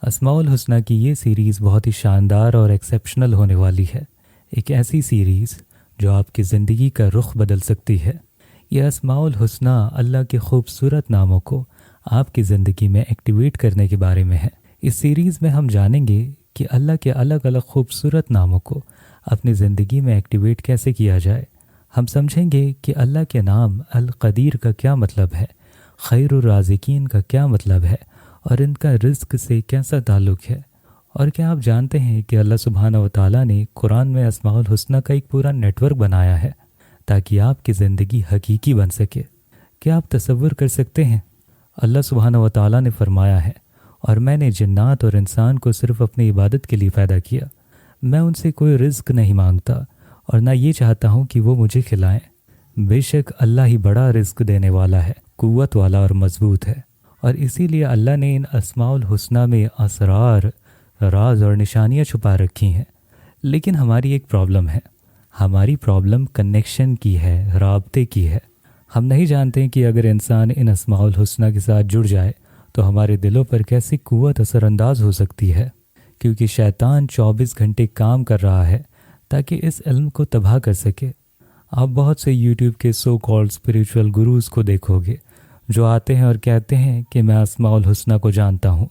اسماء الحسنہ کی یہ سیریز بہت ہی شاندار اور ایکسیپشنل ہونے والی ہے، ایک ایسی سیریز جو آپ کی زندگی کا رخ بدل سکتی ہے۔ یہ اسماء الحسنہ اللہ کے خوبصورت ناموں کو آپ کی زندگی میں ایکٹیویٹ کرنے کے بارے میں ہے۔ اس سیریز میں ہم جانیں گے کہ اللہ کے الگ الگ خوبصورت ناموں کو اپنی زندگی میں ایکٹیویٹ کیسے کیا جائے۔ ہم سمجھیں گے کہ اللہ کے نام القدیر کا کیا مطلب ہے، خیر الرازقین کا کیا مطلب ہے، اور ان کا رزق سے کیسا تعلق ہے۔ اور کیا آپ جانتے ہیں کہ اللہ سبحانہ و تعالیٰ نے قرآن میں اسماء الحسنہ کا ایک پورا نیٹ ورک بنایا ہے تاکہ آپ کی زندگی حقیقی بن سکے۔ کیا آپ تصور کر سکتے ہیں؟ اللہ سبحانہ و تعالیٰ نے فرمایا ہے، اور میں نے جنات اور انسان کو صرف اپنی عبادت کے لیے پیدا کیا، میں ان سے کوئی رزق نہیں مانگتا اور نہ یہ چاہتا ہوں کہ وہ مجھے کھلائیں۔ بے شک اللہ ہی بڑا رزق دینے والا ہے، قوت والا اور مضبوط ہے۔ اور اسی لیے اللہ نے ان اسماء الحسنہ میں اسرار، راز اور نشانیاں چھپا رکھی ہیں۔ لیکن ہماری ایک پرابلم ہے، ہماری پرابلم کنیکشن کی ہے، رابطے کی ہے۔ ہم نہیں جانتے کہ اگر انسان ان اسماء الحسنہ کے ساتھ جڑ جائے تو ہمارے دلوں پر کیسی قوت اثر انداز ہو سکتی ہے، کیونکہ شیطان 24 گھنٹے کام کر رہا ہے تاکہ اس علم کو تباہ کر سکے۔ آپ بہت سے یوٹیوب کے سو کالڈ اسپریچول گروز کو دیکھو گے جو آتے ہیں اور کہتے ہیں کہ میں اسماء الحسنہ کو جانتا ہوں،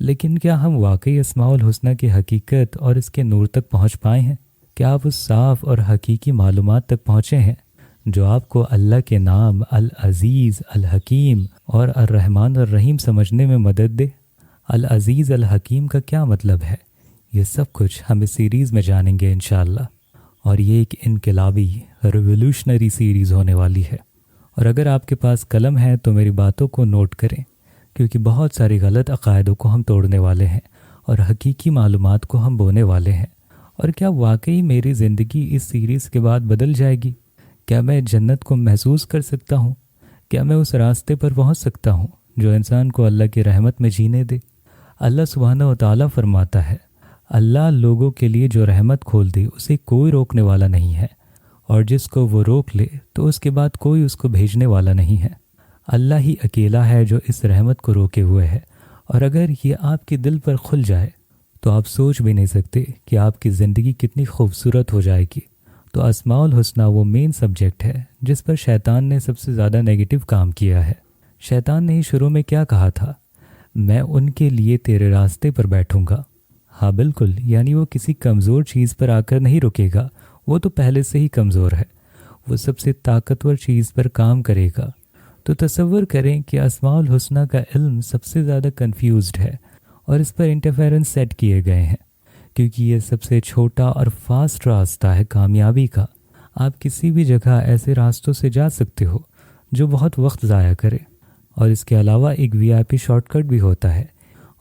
لیکن کیا ہم واقعی اسماء الحسنہ کی حقیقت اور اس کے نور تک پہنچ پائے ہیں؟ کیا آپ اس صاف اور حقیقی معلومات تک پہنچے ہیں جو آپ کو اللہ کے نام العزیز، الحکیم اور الرحمن الرحیم سمجھنے میں مدد دے؟ العزیز، الحکیم کا کیا مطلب ہے؟ یہ سب کچھ ہم اس سیریز میں جانیں گے انشاءاللہ، اور یہ ایک انقلابی ریولوشنری سیریز ہونے والی ہے۔ اور اگر آپ کے پاس قلم ہے تو میری باتوں کو نوٹ کریں، کیونکہ بہت ساری غلط عقائدوں کو ہم توڑنے والے ہیں اور حقیقی معلومات کو ہم بونے والے ہیں۔ اور کیا واقعی میری زندگی اس سیریز کے بعد بدل جائے گی؟ کیا میں جنت کو محسوس کر سکتا ہوں؟ کیا میں اس راستے پر پہنچ سکتا ہوں جو انسان کو اللہ کی رحمت میں جینے دے؟ اللہ سبحانہ و تعالیٰ فرماتا ہے، اللہ لوگوں کے لیے جو رحمت کھول دے اسے کوئی روکنے والا نہیں ہے، اور جس کو وہ روک لے تو اس کے بعد کوئی اس کو بھیجنے والا نہیں ہے۔ اللہ ہی اکیلا ہے جو اس رحمت کو روکے ہوئے ہے، اور اگر یہ آپ کے دل پر کھل جائے تو آپ سوچ بھی نہیں سکتے کہ آپ کی زندگی کتنی خوبصورت ہو جائے گی۔ تو اسماء الحسنہ وہ مین سبجیکٹ ہے جس پر شیطان نے سب سے زیادہ نیگیٹو کام کیا ہے۔ شیطان نے ہی شروع میں کیا کہا تھا؟ میں ان کے لیے تیرے راستے پر بیٹھوں گا۔ ہاں بالکل، یعنی وہ کسی کمزور چیز پر آ کر نہیں رکے گا، وہ تو پہلے سے ہی کمزور ہے، وہ سب سے طاقتور چیز پر کام کرے گا۔ تو تصور کریں کہ اسماء الحسنہ کا علم سب سے زیادہ کنفیوزڈ ہے اور اس پر انٹرفیرنس سیٹ کیے گئے ہیں، کیونکہ یہ سب سے چھوٹا اور فاسٹ راستہ ہے کامیابی کا۔ آپ کسی بھی جگہ ایسے راستوں سے جا سکتے ہو جو بہت وقت ضائع کرے، اور اس کے علاوہ ایک وی آئی پی شارٹ کٹ بھی ہوتا ہے،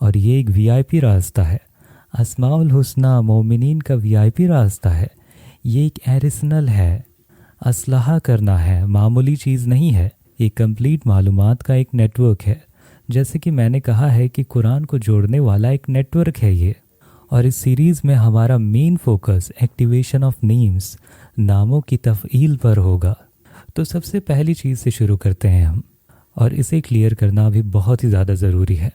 اور یہ ایک وی آئی پی راستہ ہے۔ اسماء الحسنہ مومنین کا وی آئی پی راستہ ہے، یہ ایک ایڈیشنل ہے، اصلاح کرنا ہے، معمولی چیز نہیں ہے، یہ کمپلیٹ معلومات کا ایک نیٹ ورک ہے۔ جیسے کہ میں نے کہا ہے کہ قرآن کو جوڑنے والا ایک نیٹ ورک ہے یہ، اور اس سیریز میں ہمارا main focus activation of names, ناموں کی تفعیل پر ہوگا۔ تو سب سے پہلی چیز سے شروع کرتے ہیں ہم، اور اسے کلیئر کرنا بھی بہت ہی زیادہ ضروری ہے،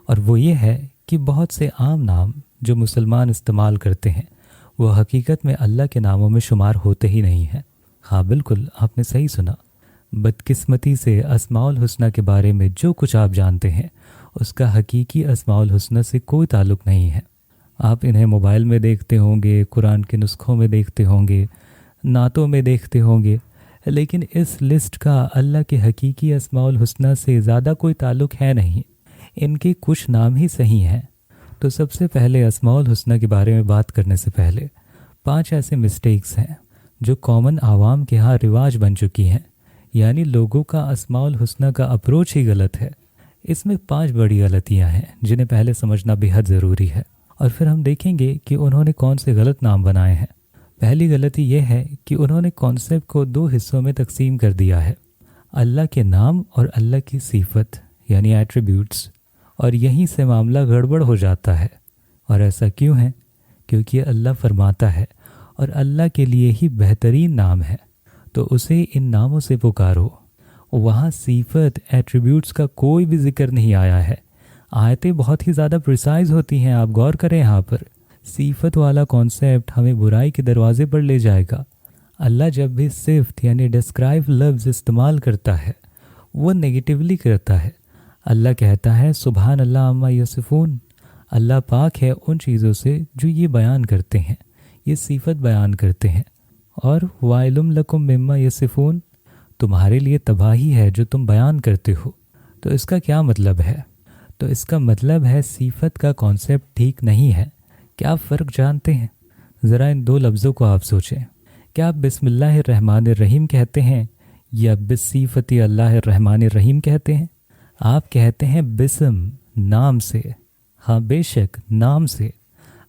اور وہ یہ ہے کہ بہت سے عام نام جو مسلمان استعمال کرتے ہیں وہ حقیقت میں اللہ کے ناموں میں شمار ہوتے ہی نہیں ہیں۔ ہاں بالکل، آپ نے صحیح سنا۔ بدقسمتی سے اسماء الحسنہ کے بارے میں جو کچھ آپ جانتے ہیں اس کا حقیقی اسماء الحسنہ سے کوئی تعلق نہیں ہے۔ آپ انہیں موبائل میں دیکھتے ہوں گے، قرآن کے نسخوں میں دیکھتے ہوں گے، نعتوں میں دیکھتے ہوں گے، لیکن اس لسٹ کا اللہ کے حقیقی اسماء الحسنہ سے زیادہ کوئی تعلق ہے نہیں۔ ان کے کچھ نام ہی صحیح ہیں۔ تو سب سے پہلے اسماء الحسنہ کے بارے میں بات کرنے سے پہلے 5 ایسے مسٹیکس ہیں جو کامن عوام کے ہاں رواج بن چکی ہیں، یعنی لوگوں کا اسماء الحسنہ کا اپروچ ہی غلط ہے۔ اس میں 5 بڑی غلطیاں ہیں جنہیں پہلے سمجھنا بے حد ضروری ہے، اور پھر ہم دیکھیں گے کہ انہوں نے کون سے غلط نام بنائے ہیں۔ پہلی غلطی یہ ہے کہ انہوں نے کانسیپٹ کو 2 حصوں میں تقسیم کر دیا ہے، اللہ کے نام اور اللہ کی صفت یعنی ایٹریبیوٹس، اور یہیں سے معاملہ گڑبڑ ہو جاتا ہے۔ اور ایسا کیوں ہے؟ کیونکہ اللہ فرماتا ہے اور اللہ کے لیے ہی بہترین نام ہے تو اسے ان ناموں سے پکارو۔ وہاں صفت ایٹریبیوٹس کا کوئی بھی ذکر نہیں آیا ہے۔ آیتیں بہت ہی زیادہ پریسائز ہوتی ہیں، آپ غور کریں یہاں پر۔ صفت والا کانسیپٹ ہمیں برائی کے دروازے پر لے جائے گا۔ اللہ جب بھی صفت یعنی ڈسکرائب لفظ استعمال کرتا ہے وہ نیگیٹیولی کرتا ہے۔ اللہ کہتا ہے سبحان اللہ عما یصفون، اللہ پاک ہے ان چیزوں سے جو یہ بیان کرتے ہیں، یہ صفت بیان کرتے ہیں۔ اور وَيْلٌ لَكُم مِّمَّا يَصِفُونَ، تمہارے لیے تباہی ہے جو تم بیان کرتے ہو۔ تو اس کا کیا مطلب ہے؟ تو اس کا مطلب ہے صفت کا کانسیپٹ ٹھیک نہیں ہے۔ کیا آپ فرق جانتے ہیں؟ ذرا ان دو لفظوں کو آپ سوچیں۔ کیا آپ بسم اللہ الرحمن الرحیم کہتے ہیں یا بصفت اللہ الرحمن الرحیم کہتے ہیں؟ آپ کہتے ہیں بسم، نام سے۔ ہاں بے شک نام سے،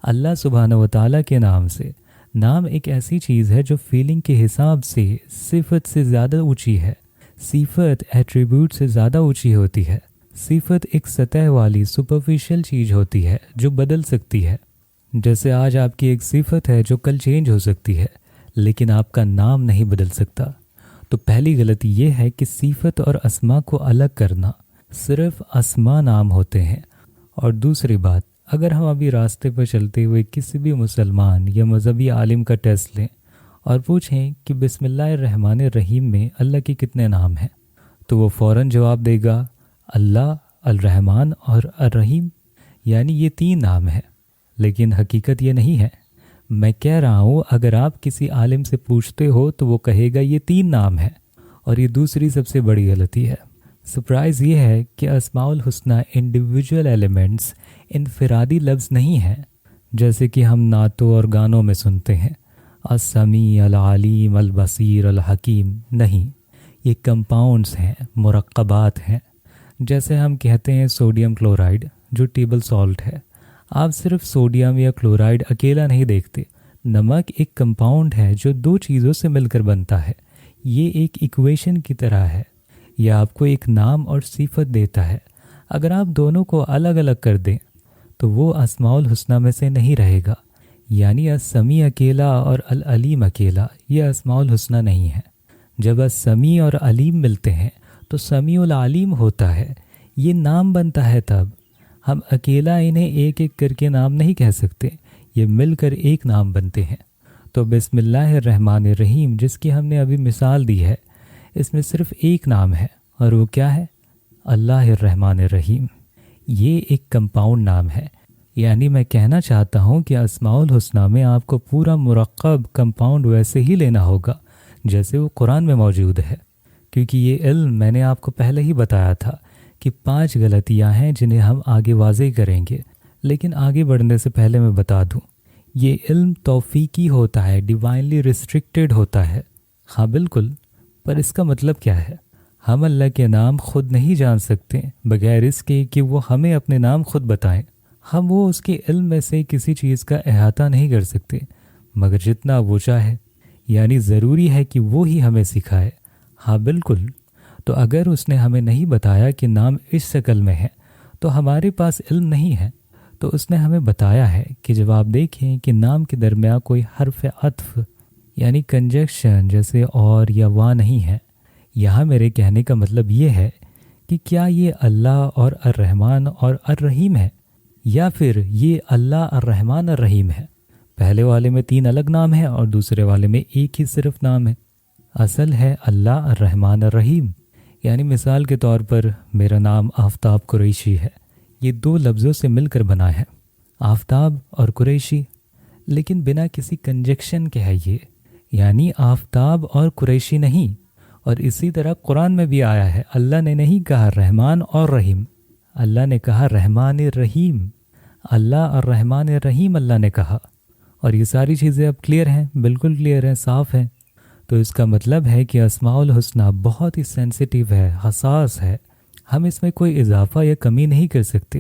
اللہ سبحانہ و تعالیٰ کے نام سے۔ نام ایک ایسی چیز ہے جو فیلنگ کے حساب سے صفت سے زیادہ اونچی ہے، صفت ایٹریبیوٹ سے زیادہ اونچی ہوتی ہے۔ صفت ایک سطح والی سپرفیشل چیز ہوتی ہے جو بدل سکتی ہے۔ جیسے آج آپ کی ایک صفت ہے جو کل چینج ہو سکتی ہے، لیکن آپ کا نام نہیں بدل سکتا۔ تو پہلی غلطی یہ ہے کہ صفت اور اسما کو الگ کرنا، صرف اسما نام ہوتے ہیں۔ اور دوسری بات، اگر ہم ابھی راستے پر چلتے ہوئے کسی بھی مسلمان یا مذہبی عالم کا ٹیسٹ لیں اور پوچھیں کہ بسم اللہ الرحمن الرحیم میں اللہ کے کتنے نام ہیں، تو وہ فوراً جواب دے گا اللہ، الرحمن اور الرحیم، یعنی یہ 3 نام ہیں۔ لیکن حقیقت یہ نہیں ہے۔ میں کہہ رہا ہوں اگر آپ کسی عالم سے پوچھتے ہو تو وہ کہے گا یہ 3 نام ہیں، اور یہ دوسری سب سے بڑی غلطی ہے۔ سرپرائز یہ ہے کہ اسماء الحسنہ انڈیویجول ایلیمنٹس انفرادی لفظ نہیں ہیں، جیسے کہ ہم نعتوں اور گانوں میں سنتے ہیں السمیع، العلیم، البصیر، الحکیم۔ نہیں، یہ کمپاؤنڈز ہیں، مرکبات ہیں۔ جیسے ہم کہتے ہیں سوڈیم کلورائڈ جو ٹیبل سالٹ ہے، آپ صرف سوڈیم یا کلورائڈ اکیلا نہیں دیکھتے، نمک ایک کمپاؤنڈ ہے جو 2 چیزوں سے مل کر بنتا ہے۔ یہ ایک ایکویشن کی طرح ہے، یہ آپ کو ایک نام اور صفت دیتا ہے۔ اگر آپ دونوں کو الگ الگ کر دیں تو وہ اسماء الحسنہ میں سے نہیں رہے گا، یعنی السمیع اکیلا اور العلیم اکیلا یہ اسماء الحسنہ نہیں ہے۔ جب السمیع اور علیم ملتے ہیں تو سمیع العلیم ہوتا ہے، یہ نام بنتا ہے۔ تب ہم اکیلا انہیں ایک ایک کر کے نام نہیں کہہ سکتے، یہ مل کر ایک نام بنتے ہیں۔ تو بسم اللہ الرحمن الرحیم جس کی ہم نے ابھی مثال دی ہے، اس میں صرف ایک نام ہے، اور وہ کیا ہے؟ اللہ الرحمن الرحیم۔ یہ ایک کمپاؤنڈ نام ہے، یعنی میں کہنا چاہتا ہوں کہ اسماء الحسنہ میں آپ کو پورا مرکب کمپاؤنڈ ویسے ہی لینا ہوگا جیسے وہ قرآن میں موجود ہے، کیونکہ یہ علم میں نے آپ کو پہلے ہی بتایا تھا کہ 5 غلطیاں ہیں جنہیں ہم آگے واضح کریں گے۔ لیکن آگے بڑھنے سے پہلے میں بتا دوں، یہ علم توفیقی ہوتا ہے، ڈیوائنلی ریسٹرکٹڈ ہوتا ہے۔ ہاں بالکل، پر اس کا مطلب کیا ہے؟ ہم اللہ کے نام خود نہیں جان سکتے بغیر اس کے کہ وہ ہمیں اپنے نام خود بتائیں۔ ہم وہ اس کے علم میں سے کسی چیز کا احاطہ نہیں کر سکتے مگر جتنا وہ چاہے، یعنی ضروری ہے کہ وہ ہی ہمیں سکھائے۔ ہاں بالکل، تو اگر اس نے ہمیں نہیں بتایا کہ نام اس شکل میں ہے تو ہمارے پاس علم نہیں ہے۔ تو اس نے ہمیں بتایا ہے کہ جب آپ دیکھیں کہ نام کے درمیان کوئی حرف عطف یعنی کنجکشن جیسے اور یا وا نہیں ہے، یہاں میرے کہنے کا مطلب یہ ہے کہ کیا یہ اللہ اور الرحمن اور الرحیم ہے، یا پھر یہ اللہ الرحمن الرحیم ہے؟ پہلے والے میں 3 الگ نام ہیں اور دوسرے والے میں ایک ہی صرف نام ہے۔ اصل ہے اللہ الرحمن الرحیم۔ یعنی مثال کے طور پر میرا نام آفتاب قریشی ہے، یہ 2 لفظوں سے مل کر بنا ہے، آفتاب اور قریشی، لیکن بنا کسی کنجکشن کے ہے یہ، یعنی آفتاب اور قریشی نہیں۔ اور اسی طرح قرآن میں بھی آیا ہے، اللہ نے نہیں کہا رحمان اور رحیم، اللہ نے کہا رحمان الرحیم، اللہ الرحمن الرحیم اللہ نے کہا۔ اور یہ ساری چیزیں اب کلیئر ہیں، بالکل کلیئر ہیں، صاف ہیں۔ تو اس کا مطلب ہے کہ اسماء الحسنہ بہت ہی سینسیٹیو ہے، حساس ہے، ہم اس میں کوئی اضافہ یا کمی نہیں کر سکتے،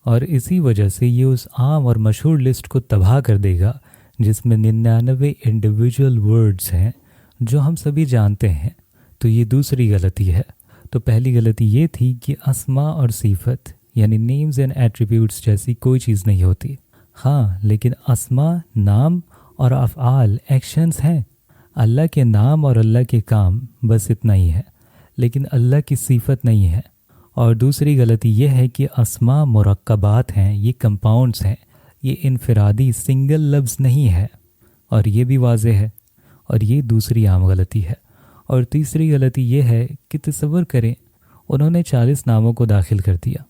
اور اسی وجہ سے یہ اس عام اور مشہور لسٹ کو تباہ کر دے گا جس میں 99 انڈیویجول ورڈز ہیں جو ہم سبھی جانتے ہیں۔ تو یہ دوسری غلطی ہے۔ تو پہلی غلطی یہ تھی کہ اسماء اور صفت یعنی نیمز اینڈ ایٹریبیوٹس جیسی کوئی چیز نہیں ہوتی۔ ہاں، لیکن اسماء نام اور افعال ایکشنز ہیں۔ اللہ کے نام اور اللہ کے کام بس اتنا ہی ہے، لیکن اللہ کی صفت نہیں ہے۔ اور دوسری غلطی یہ ہے کہ اسماء مرکبات ہیں، یہ کمپاؤنڈز ہیں، یہ انفرادی سنگل لفظ نہیں ہے، اور یہ بھی واضح ہے، اور یہ دوسری عام غلطی ہے۔ اور تیسری غلطی یہ ہے کہ تصور کریں انہوں نے 40 ناموں کو داخل کر دیا،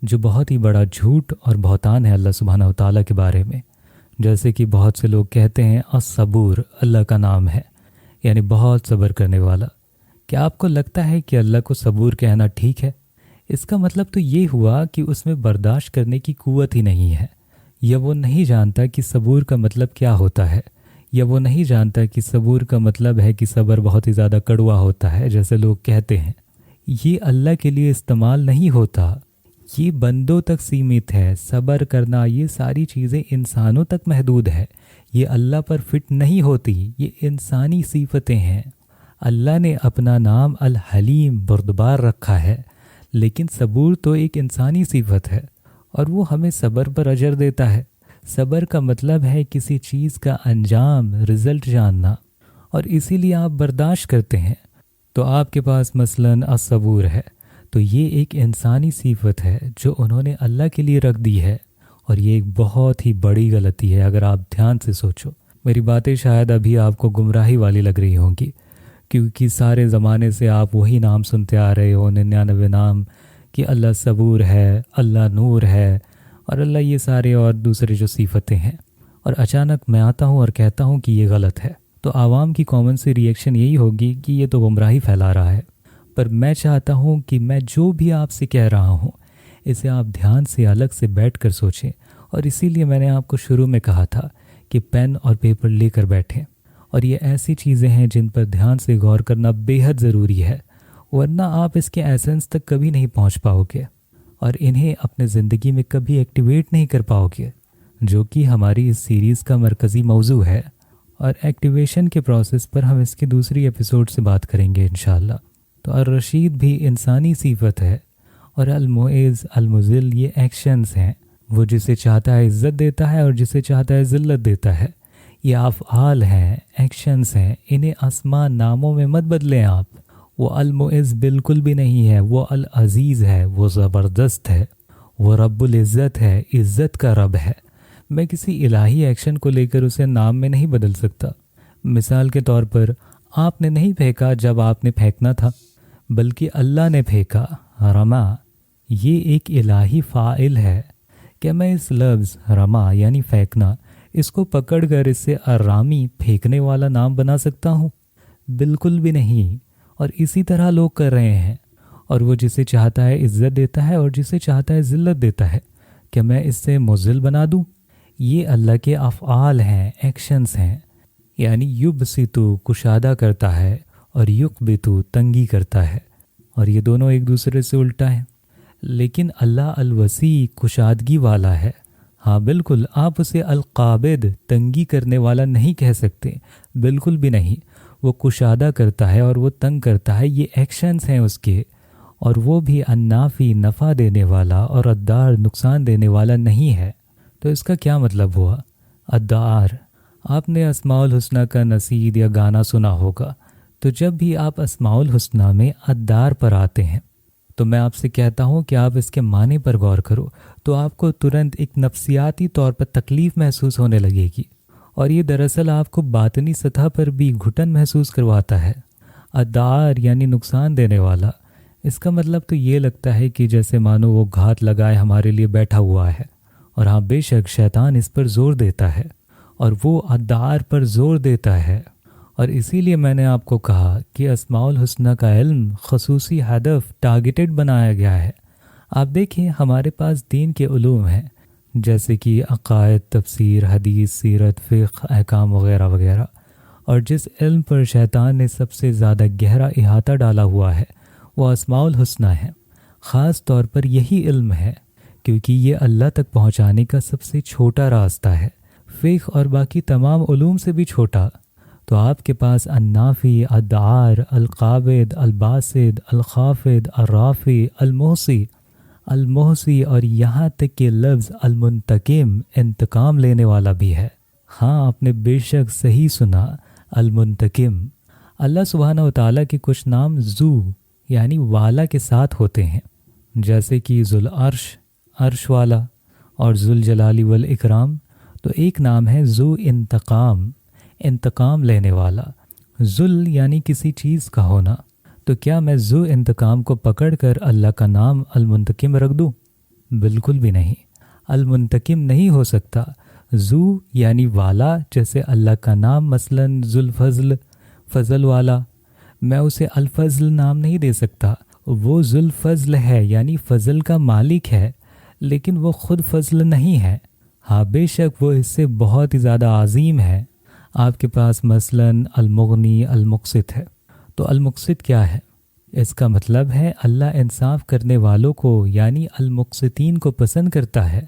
جو بہت ہی بڑا جھوٹ اور بہتان ہے اللہ سبحانہ وتعالیٰ کے بارے میں۔ جیسے کہ بہت سے لوگ کہتے ہیں الصبور اللہ کا نام ہے، یعنی بہت صبر کرنے والا۔ کیا آپ کو لگتا ہے کہ اللہ کو صبور کہنا ٹھیک ہے؟ اس کا مطلب تو یہ ہوا کہ اس میں برداشت کرنے کی قوت ہی نہیں ہے، یا وہ نہیں جانتا کہ صبور کا مطلب کیا ہوتا ہے، یا وہ نہیں جانتا کہ صبور کا مطلب ہے کہ صبر بہت ہی زیادہ کڑوا ہوتا ہے جیسے لوگ کہتے ہیں۔ یہ اللہ کے لیے استعمال نہیں ہوتا، یہ بندوں تک سیمت ہے۔ صبر کرنا، یہ ساری چیزیں انسانوں تک محدود ہے، یہ اللہ پر فٹ نہیں ہوتی، یہ انسانی صفتیں ہیں۔ اللہ نے اپنا نام الحلیم بردبار رکھا ہے، لیکن صبور تو ایک انسانی صفت ہے، اور وہ ہمیں صبر پر اجر دیتا ہے۔ صبر کا مطلب ہے کسی چیز کا انجام، رزلٹ جاننا، اور اسی لیے آپ برداشت کرتے ہیں۔ تو آپ کے پاس مثلاً الصبور ہے، تو یہ ایک انسانی صفت ہے جو انہوں نے اللہ کے لیے رکھ دی ہے، اور یہ ایک بہت ہی بڑی غلطی ہے اگر آپ دھیان سے سوچو۔ میری باتیں شاید ابھی آپ کو گمراہی والی لگ رہی ہوں گی، کیونکہ سارے زمانے سے آپ وہی نام سنتے آ رہے ہو، 99 نام، کہ اللہ صبور ہے، اللہ نور ہے، اور اللہ یہ سارے اور دوسرے جو صفتیں ہیں، اور اچانک میں آتا ہوں اور کہتا ہوں کہ یہ غلط ہے، تو عوام کی کامن سی ریئیکشن یہی ہوگی کہ یہ تو گمراہی پھیلا رہا ہے۔ پر میں چاہتا ہوں کہ میں جو بھی آپ سے کہہ رہا ہوں اسے آپ دھیان سے الگ سے بیٹھ کر سوچیں، اور اسی لیے میں نے آپ کو شروع میں کہا تھا کہ پین اور پیپر لے کر بیٹھیں، اور یہ ایسی چیزیں ہیں جن پر دھیان سے غور کرنا بے حد ضروری ہے، ورنہ آپ اس کے ایسنس تک کبھی نہیں پہنچ پاؤ گے، اور انہیں اپنے زندگی میں کبھی ایکٹیویٹ نہیں کر پاؤ گے، جو کہ ہماری اس سیریز کا مرکزی موضوع ہے۔ اور ایکٹیویشن کے پروسیس پر ہم اس کے دوسری ایپیسوڈ سے بات کریں گے انشاءاللہ۔ تو الرشید بھی انسانی صفت ہے، اور المعز، المذل یہ ایکشنز ہیں۔ وہ جسے چاہتا ہے عزت دیتا ہے اور جسے چاہتا ہے ذلت دیتا ہے۔ یہ افعال ہیں، ایکشنز ہیں، انہیں اسماء ناموں میں مت بدلیں آپ۔ وہ المعز بالکل بھی نہیں ہے، وہ العزیز ہے، وہ زبردست ہے، وہ رب العزت ہے، عزت کا رب ہے۔ میں کسی الہی ایکشن کو لے کر اسے نام میں نہیں بدل سکتا۔ مثال کے طور پر آپ نے نہیں پھینکا جب آپ نے پھینکنا تھا، بلکہ اللہ نے پھینکا، رما۔ یہ ایک الہی فاعل ہے۔ کیا میں اس لفظ رما یعنی پھینکنا، اس کو پکڑ کر اس سے الرامی پھینکنے والا نام بنا سکتا ہوں؟ بالکل بھی نہیں۔ اور اسی طرح لوگ کر رہے ہیں، اور وہ جسے چاہتا ہے عزت دیتا ہے اور جسے چاہتا ہے ذلت دیتا ہے۔ کیا میں اس سے مذل بنا دوں؟ یہ اللہ کے افعال ہیں، ایکشنز ہیں، یعنی یبسطو کشادہ کرتا ہے اور یقبتو تنگی کرتا ہے، اور یہ دونوں ایک دوسرے سے الٹا ہیں۔ لیکن اللہ الوسیع کشادگی والا ہے۔ ہاں بالکل، آپ اسے القابض تنگی کرنے والا نہیں کہہ سکتے، بالکل بھی نہیں۔ وہ کشادہ کرتا ہے اور وہ تنگ کرتا ہے، یہ ایکشنز ہیں اس کے، اور وہ بھی النافی نفع دینے والا اور الدار نقصان دینے والا نہیں ہے۔ تو اس کا کیا مطلب ہوا؟ الدار، آپ نے اسماء الحسنہ کا نشید یا گانا سنا ہوگا، تو جب بھی آپ اسماء الحسنہ میں الدار پر آتے ہیں تو میں آپ سے کہتا ہوں کہ آپ اس کے معنی پر غور کرو، تو آپ کو ترنت ایک نفسیاتی طور پر تکلیف محسوس ہونے لگے گی، اور یہ دراصل آپ کو باطنی سطح پر بھی گھٹن محسوس کرواتا ہے۔ الدار یعنی نقصان دینے والا، اس کا مطلب تو یہ لگتا ہے کہ جیسے مانو وہ گھات لگائے ہمارے لیے بیٹھا ہوا ہے، اور ہاں بے شک شیطان اس پر زور دیتا ہے، اور وہ الدار پر زور دیتا ہے۔ اور اسی لیے میں نے آپ کو کہا کہ اسماء الحسنہ کا علم خصوصی ہدف ٹارگیٹڈ بنایا گیا ہے۔ آپ دیکھیں ہمارے پاس دین کے علوم ہیں، جیسے کہ عقائد، تفسیر، حدیث، سیرت، فقہ، احکام وغیرہ وغیرہ، اور جس علم پر شیطان نے سب سے زیادہ گہرا احاطہ ڈالا ہوا ہے وہ اسماء الحسنہ ہے۔ خاص طور پر یہی علم ہے کیونکہ یہ اللہ تک پہنچانے کا سب سے چھوٹا راستہ ہے، فقہ اور باقی تمام علوم سے بھی چھوٹا۔ تو آپ کے پاس النافی، الدار، القابض، الباسط، الخافض، الرافع، المحصی اور یہاں تک کہ لفظ المنتقم انتقام لینے والا بھی ہے۔ ہاں آپ نے بے شک صحیح سنا، المنتقم۔ اللہ سبحانہ و تعالیٰ کے کچھ نام ذو یعنی والا کے ساتھ ہوتے ہیں۔ جیسے کہ ذوالعرش عرش والا اور ذوالجلال والاکرام، تو ایک نام ہے ذو انتقام، انتقام لینے والا۔ ذل یعنی کسی چیز کا ہونا، تو کیا میں ذو انتقام کو پکڑ کر اللہ کا نام المنتقم رکھ دوں؟ بالکل بھی نہیں، المنتقم نہیں ہو سکتا۔ ذو یعنی والا، جیسے اللہ کا نام مثلاً ذوالفضل، فضل والا، میں اسے الفضل نام نہیں دے سکتا، وہ ذوالفضل ہے یعنی فضل کا مالک ہے، لیکن وہ خود فضل نہیں ہے۔ ہاں بے شک وہ اس سے بہت ہی زیادہ عظیم ہے۔ آپ کے پاس مثلاً المغنی، المقسط ہے، تو المقسط کیا ہے؟ اس کا مطلب ہے اللہ انصاف کرنے والوں کو یعنی المقسطین کو پسند کرتا ہے۔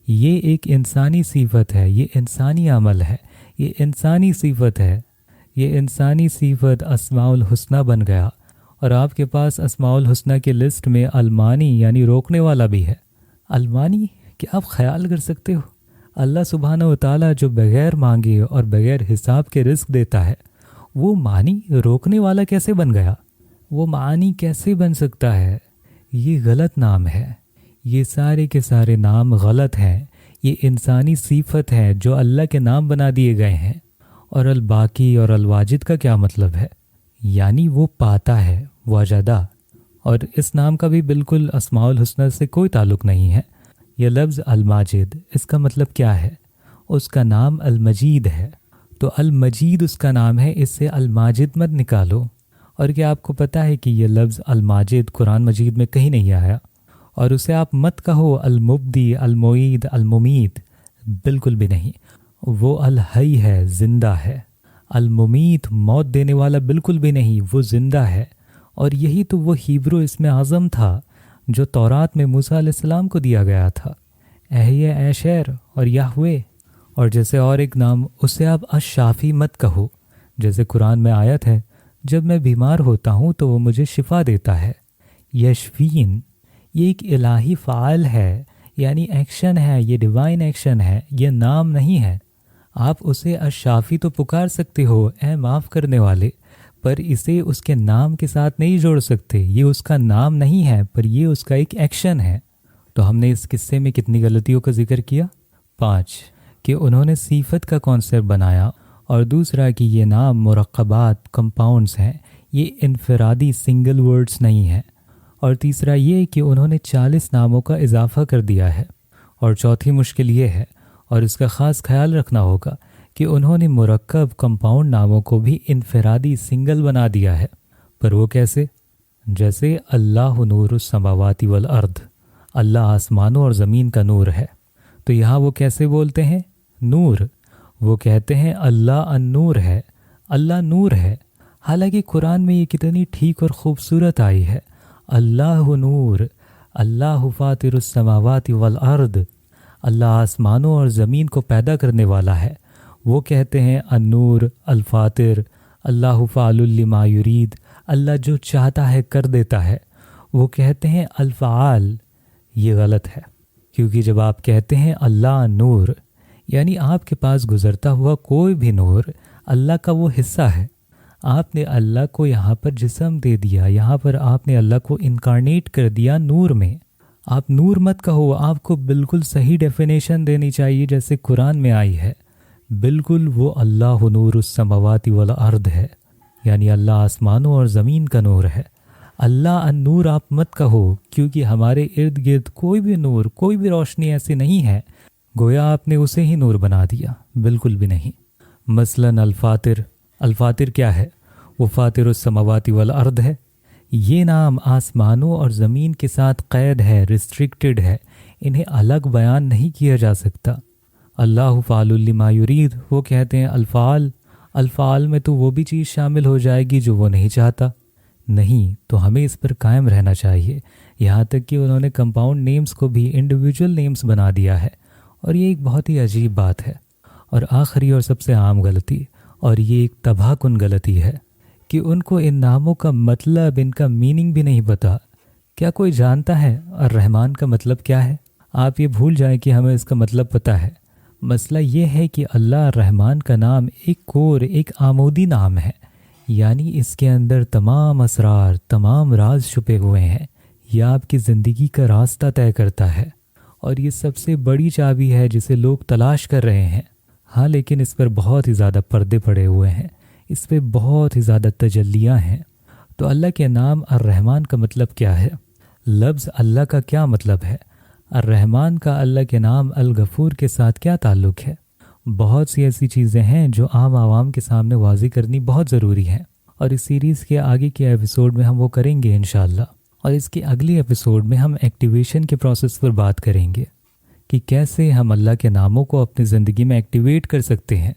یہ ایک انسانی صفت ہے، یہ انسانی عمل ہے، یہ انسانی صفت ہے، یہ انسانی صفت اسماء الحسنہ بن گیا۔ اور آپ کے پاس اسماء الحسنہ کے لسٹ میں المانی یعنی روکنے والا بھی ہے۔ المانی، کیا آپ خیال کر سکتے ہو اللہ سبحانہ و تعالیٰ جو بغیر مانگے اور بغیر حساب کے رزق دیتا ہے، وہ مانی روکنے والا کیسے بن گیا؟ وہ معانی کیسے بن سکتا ہے؟ یہ غلط نام ہے، یہ سارے کے سارے نام غلط ہیں، یہ انسانی صفت ہے جو اللہ کے نام بنا دیے گئے ہیں۔ اور الباقی اور الواجد کا کیا مطلب ہے؟ یعنی وہ پاتا ہے، وجدہ، اور اس نام کا بھی بالکل اسماء الحسنہ سے کوئی تعلق نہیں ہے۔ یہ لفظ الماجد، اس کا مطلب کیا ہے؟ اس کا نام المجید ہے، تو المجید اس کا نام ہے، اس سے الماجد مت نکالو۔ اور کیا آپ کو پتہ ہے کہ یہ لفظ الماجد قرآن مجید میں کہیں نہیں آیا؟ اور اسے آپ مت کہو المبدی، المعید، الممیت، بالکل بھی نہیں۔ وہ الحی ہے، زندہ ہے۔ الممیت موت دینے والا بالکل بھی نہیں، وہ زندہ ہے۔ اور یہی تو وہ ہیبرو اسم اعظم تھا جو تورات میں موسیٰ علیہ السلام کو دیا گیا تھا، احیے ایشر اور یہوے۔ اور جیسے اور ایک نام، اسے آپ الشافی مت کہو، جیسے قرآن میں آیت ہے، جب میں بیمار ہوتا ہوں تو وہ مجھے شفا دیتا ہے۔ یشفین، یہ ایک الہی فعال ہے، یعنی ایکشن ہے، یہ ڈیوائن ایکشن ہے، یہ نام نہیں ہے۔ آپ اسے الشافی تو پکار سکتے ہو، اے معاف کرنے والے، پر اسے اس کے نام کے ساتھ نہیں جوڑ سکتے۔ یہ اس کا نام نہیں ہے، پر یہ اس کا ایک ایکشن ہے۔ تو ہم نے اس قصے میں کتنی غلطیوں کا ذکر کیا؟ 5، کہ انہوں نے صفت کا کانسیپٹ بنایا، اور دوسرا کہ یہ نام مرکبات، کمپاؤنڈز ہیں، یہ انفرادی سنگل ورڈز نہیں ہیں، اور تیسرا یہ کہ انہوں نے 40 ناموں کا اضافہ کر دیا ہے، اور چوتھی مشکل یہ ہے، اور اس کا خاص خیال رکھنا ہوگا، کہ انہوں نے مرکب کمپاؤنڈ ناموں کو بھی انفرادی سنگل بنا دیا ہے۔ پر وہ کیسے؟ جیسے اللہ نور السماوات والارض، اللہ آسمانوں اور زمین کا نور ہے، تو یہاں وہ کیسے بولتے ہیں؟ نور، وہ کہتے ہیں اللہ النور ہے، اللہ نور ہے۔ حالانکہ قرآن میں یہ کتنی ٹھیک اور خوبصورت آئی ہے، اللہ نور، اللہ فاطر السماوات والارض، اللہ آسمانوں اور زمین کو پیدا کرنے والا ہے۔ وہ کہتے ہیں النور، الفاطر، اللہ فعال لما یرید، اللہ جو چاہتا ہے کر دیتا ہے۔ وہ کہتے ہیں الفعال، یہ غلط ہے، کیونکہ جب آپ کہتے ہیں اللہ نور، یعنی آپ کے پاس گزرتا ہوا کوئی بھی نور اللہ کا وہ حصہ ہے۔ آپ نے اللہ کو یہاں پر جسم دے دیا، یہاں پر آپ نے اللہ کو انکارنیٹ کر دیا نور میں۔ آپ نور مت کہو، آپ کو بالکل صحیح ڈیفینیشن دینی چاہیے جیسے قرآن میں آئی ہے۔ بالکل وہ اللہ نور السماوات والارض ہے، یعنی اللہ آسمانوں اور زمین کا نور ہے۔ اللہ النور آپ مت کہو، کیونکہ ہمارے ارد گرد کوئی بھی نور، کوئی بھی روشنی ایسی نہیں ہے گویا آپ نے اسے ہی نور بنا دیا، بالکل بھی نہیں۔ مثلاً الفاطر، الفاطر کیا ہے؟ وہ فاطر السماوات والارض ہے۔ یہ نام آسمانوں اور زمین کے ساتھ قید ہے، ریسٹرکٹڈ ہے، انہیں الگ بیان نہیں کیا جا سکتا۔ اللہ فعال لما یرید، وہ کہتے ہیں الفعال، الفعال میں تو وہ بھی چیز شامل ہو جائے گی جو وہ نہیں چاہتا۔ نہیں، تو ہمیں اس پر قائم رہنا چاہیے، یہاں تک کہ انہوں نے کمپاؤنڈ نیمز کو بھی انڈیویجول نیمز بنا دیا ہے، اور یہ ایک بہت ہی عجیب بات ہے۔ اور آخری اور سب سے عام غلطی، اور یہ ایک تباہ کن غلطی ہے، کہ ان کو ان ناموں کا مطلب، ان کا میننگ بھی نہیں پتا۔ کیا کوئی جانتا ہے الرحمن کا مطلب کیا ہے؟ آپ یہ بھول جائیں کہ ہمیں اس کا مطلب پتہ ہے۔ مسئلہ یہ ہے کہ اللہ الرحمن کا نام ایک کور، ایک عمودی نام ہے، یعنی اس کے اندر تمام اسرار، تمام راز چھپے ہوئے ہیں۔ یہ آپ کی زندگی کا راستہ طے کرتا ہے، اور یہ سب سے بڑی چابی ہے جسے لوگ تلاش کر رہے ہیں۔ ہاں، لیکن اس پر بہت ہی زیادہ پردے پڑے ہوئے ہیں، اس پہ بہت ہی زیادہ تجلیاں ہیں۔ تو اللہ کے نام الرحمن کا مطلب کیا ہے؟ لفظ اللہ کا کیا مطلب ہے؟ الرحمن کا اللہ کے نام الغفور کے ساتھ کیا تعلق ہے؟ بہت سی ایسی چیزیں ہیں جو عام عوام کے سامنے واضح کرنی بہت ضروری ہیں، اور اس سیریز کے آگے کے ایپیسوڈ میں ہم وہ کریں گے انشاءاللہ۔ اور اس کے اگلی ایپیسوڈ میں ہم ایکٹیویشن کے پروسیس پر بات کریں گے کہ کیسے ہم اللہ کے ناموں کو اپنی زندگی میں ایکٹیویٹ کر سکتے ہیں۔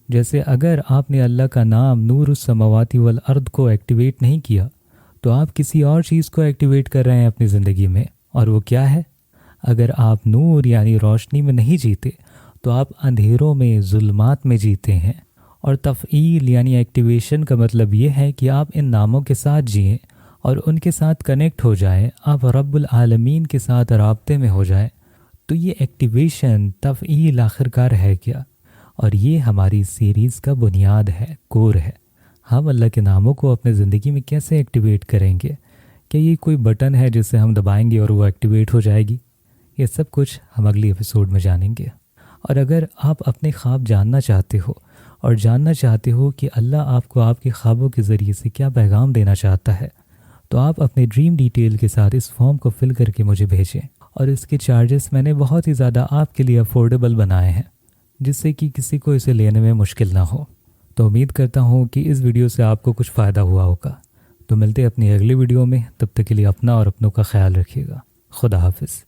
جیسے اگر آپ نے اللہ کا نام نور السماوات والارض کو ایکٹیویٹ نہیں کیا تو آپ کسی اور چیز کو ایکٹیویٹ کر رہے ہیں اپنی زندگی میں، اور وہ کیا ہے؟ اگر آپ نور یعنی روشنی میں نہیں جیتے تو آپ اندھیروں میں، ظلمات میں جیتے ہیں۔ اور تفعیل یعنی ایکٹیویشن کا مطلب یہ ہے کہ آپ ان ناموں کے ساتھ جئیں اور ان کے ساتھ کنیکٹ ہو جائیں، آپ رب العالمین کے ساتھ رابطے میں ہو جائیں۔ تو یہ ایکٹیویشن، تفعیل آخرکار ہے کیا؟ اور یہ ہماری سیریز کا بنیاد ہے، کور ہے۔ ہم اللہ کے ناموں کو اپنے زندگی میں کیسے ایکٹیویٹ کریں گے؟ کیا یہ کوئی بٹن ہے جسے ہم دبائیں گے اور وہ ایکٹیویٹ ہو جائے گی؟ یہ سب کچھ ہم اگلی ایپیسوڈ میں جانیں گے۔ اور اگر آپ اپنے خواب جاننا چاہتے ہو اور جاننا چاہتے ہو کہ اللہ آپ کو آپ کے خوابوں کے ذریعے سے کیا پیغام دینا چاہتا ہے، تو آپ اپنے ڈریم ڈیٹیل کے ساتھ اس فارم کو فل کر کے مجھے بھیجیں، اور اس کے چارجز میں نے بہت ہی زیادہ آپ کے لیے افورڈیبل بنائے ہیں، جس سے کہ کسی کو اسے لینے میں مشکل نہ ہو۔ تو امید کرتا ہوں کہ اس ویڈیو سے آپ کو کچھ فائدہ ہوا ہوگا۔ تو ملتے ہیں اپنی اگلی ویڈیو میں، تب تک کے لیے اپنا اور اپنوں کا خیال رکھیے گا۔ خدا حافظ۔